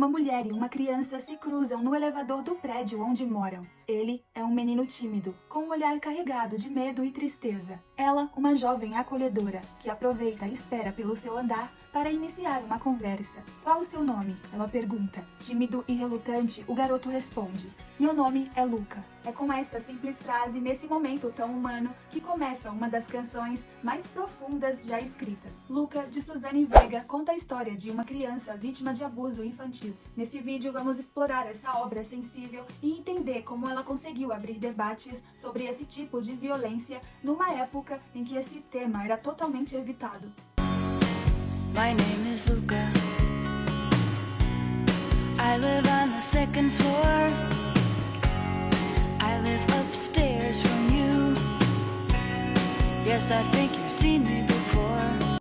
Uma mulher e uma criança se cruzam no elevador do prédio onde moram. Ele é um menino tímido, com um olhar carregado de medo e tristeza. Ela, uma jovem acolhedora, que aproveita e espera pelo seu andar para iniciar uma conversa. Qual o seu nome? Ela pergunta. Tímido e relutante, o garoto responde. Meu nome é Luca. É com essa simples frase, nesse momento tão humano, que começa uma das canções mais profundas já escritas. Luca, de Suzane Vega, conta a história de uma criança vítima de abuso infantil. Nesse vídeo vamos explorar essa obra sensível e entender como ela conseguiu abrir debates sobre esse tipo de violência numa época em que esse tema era totalmente evitado. My name is Luca. I live on the second floor. I live upstairs from you. Yes, I think you've seen me before.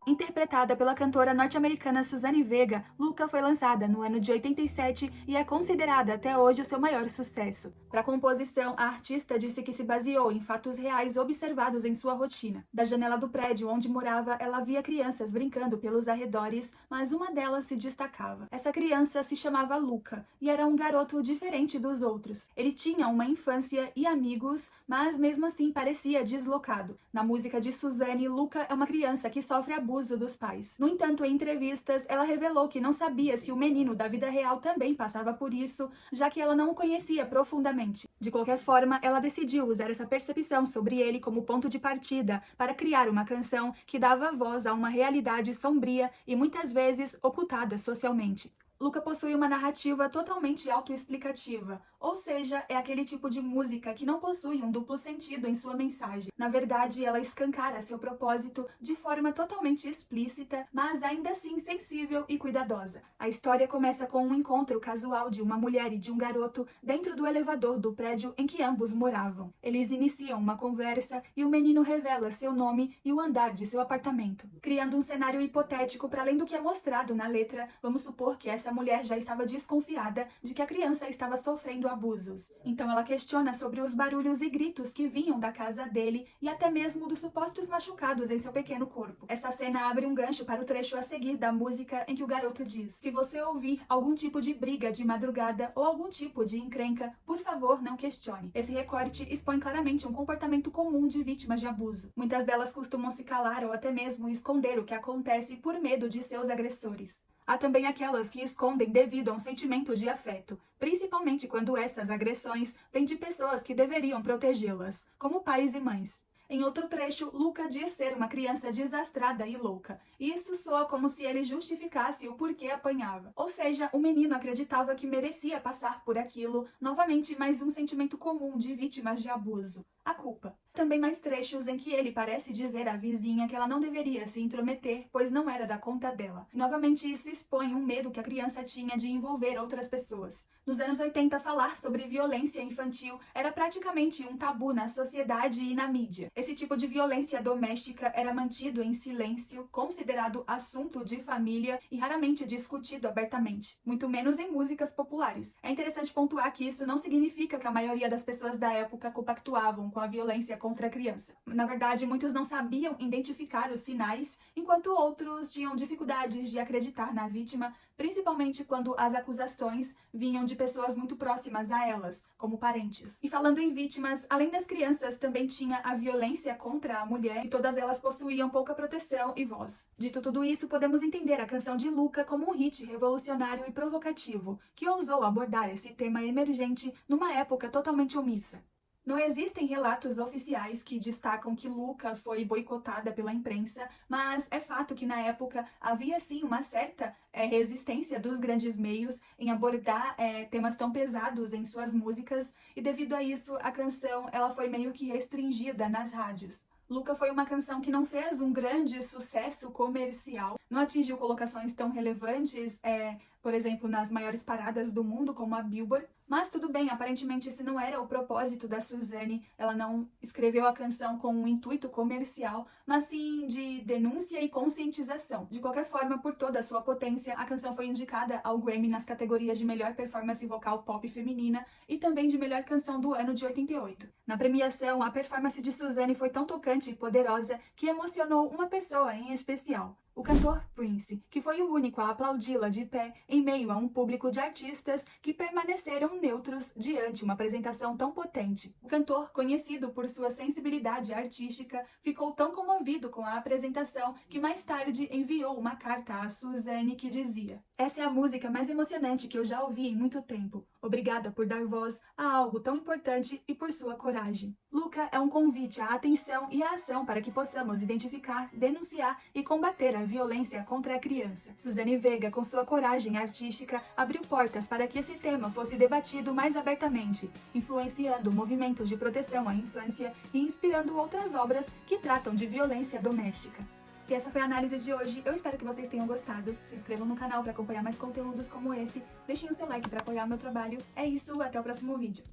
Interpretada pela cantora norte-americana Suzane Vega, Luca foi lançada no ano de 87 e é considerada até hoje o seu maior sucesso. Para a composição, a artista disse que se baseou em fatos reais observados em sua rotina. Da janela do prédio onde morava, ela via crianças brincando pelos arredores, mas uma delas se destacava. Essa criança se chamava Luca e era um garoto diferente dos outros. Ele tinha uma infância e amigos, mas mesmo assim parecia deslocado. Na música de Suzane, Luca é uma criança que sofre abuso dos pais. No entanto, em entrevistas, ela revelou que não sabia se o menino da vida real também passava por isso, já que ela não o conhecia profundamente. De qualquer forma, ela decidiu usar essa percepção sobre ele como ponto de partida para criar uma canção que dava voz a uma realidade sombria e muitas vezes ocultada socialmente. Luca possui uma narrativa totalmente autoexplicativa, ou seja, é aquele tipo de música que não possui um duplo sentido em sua mensagem. Na verdade, ela escancara seu propósito de forma totalmente explícita, mas ainda assim sensível e cuidadosa. A história começa com um encontro casual de uma mulher e de um garoto dentro do elevador do prédio em que ambos moravam. Eles iniciam uma conversa e o menino revela seu nome e o andar de seu apartamento. Criando um cenário hipotético para além do que é mostrado na letra, vamos supor que essa mulher já estava desconfiada de que a criança estava sofrendo abusos. Então ela questiona sobre os barulhos e gritos que vinham da casa dele e até mesmo dos supostos machucados em seu pequeno corpo. Essa cena abre um gancho para o trecho a seguir da música em que o garoto diz: se você ouvir algum tipo de briga de madrugada ou algum tipo de encrenca, por favor, não questione. Esse recorte expõe claramente um comportamento comum de vítimas de abuso. Muitas delas costumam se calar ou até mesmo esconder o que acontece por medo de seus agressores. Há também aquelas que escondem devido a um sentimento de afeto, principalmente quando essas agressões vêm de pessoas que deveriam protegê-las, como pais e mães. Em outro trecho, Luca diz ser uma criança desastrada e louca. Isso soa como se ele justificasse o porquê apanhava. Ou seja, o menino acreditava que merecia passar por aquilo, novamente mais um sentimento comum de vítimas de abuso: a culpa. Também mais trechos em que ele parece dizer à vizinha que ela não deveria se intrometer, pois não era da conta dela. Novamente, isso expõe um medo que a criança tinha de envolver outras pessoas. Nos anos 80, falar sobre violência infantil era praticamente um tabu na sociedade e na mídia. Esse tipo de violência doméstica era mantido em silêncio, considerado assunto de família e raramente discutido abertamente, muito menos em músicas populares. É interessante pontuar que isso não significa que a maioria das pessoas da época compactuavam com a violência contra a criança. Na verdade, muitos não sabiam identificar os sinais, enquanto outros tinham dificuldades de acreditar na vítima, principalmente quando as acusações vinham de pessoas muito próximas a elas, como parentes. E falando em vítimas, além das crianças, também tinha a violência contra a mulher, e todas elas possuíam pouca proteção e voz. Dito tudo isso, podemos entender a canção de Luca como um hit revolucionário e provocativo, que ousou abordar esse tema emergente numa época totalmente omissa. Não existem relatos oficiais que destacam que Luca foi boicotada pela imprensa, mas é fato que na época havia sim uma certa resistência dos grandes meios em abordar temas tão pesados em suas músicas, e devido a isso a canção ela foi meio que restringida nas rádios. Luca foi uma canção que não fez um grande sucesso comercial, não atingiu colocações tão relevantes, por exemplo, nas maiores paradas do mundo, como a Billboard. Mas tudo bem, aparentemente esse não era o propósito da Suzane. Ela não escreveu a canção com um intuito comercial, mas sim de denúncia e conscientização. De qualquer forma, por toda a sua potência, a canção foi indicada ao Grammy nas categorias de melhor performance vocal pop feminina e também de melhor canção do ano de 88. Na premiação, a performance de Suzane foi tão tocante e poderosa que emocionou uma pessoa em especial. O cantor Prince, que foi o único a aplaudi-la de pé em meio a um público de artistas que permaneceram neutros diante uma apresentação tão potente. O cantor, conhecido por sua sensibilidade artística, ficou tão comovido com a apresentação que mais tarde enviou uma carta a Suzanne que dizia: "Essa é a música mais emocionante que eu já ouvi em muito tempo. Obrigada por dar voz a algo tão importante e por sua coragem." Luca é um convite à atenção e à ação para que possamos identificar, denunciar e combater a violência contra a criança. Suzanne Vega, com sua coragem artística, abriu portas para que esse tema fosse debatido mais abertamente, influenciando movimentos de proteção à infância e inspirando outras obras que tratam de violência doméstica. E essa foi a análise de hoje. Eu espero que vocês tenham gostado. Se inscrevam no canal para acompanhar mais conteúdos como esse. Deixem o seu like para apoiar o meu trabalho. É isso, até o próximo vídeo.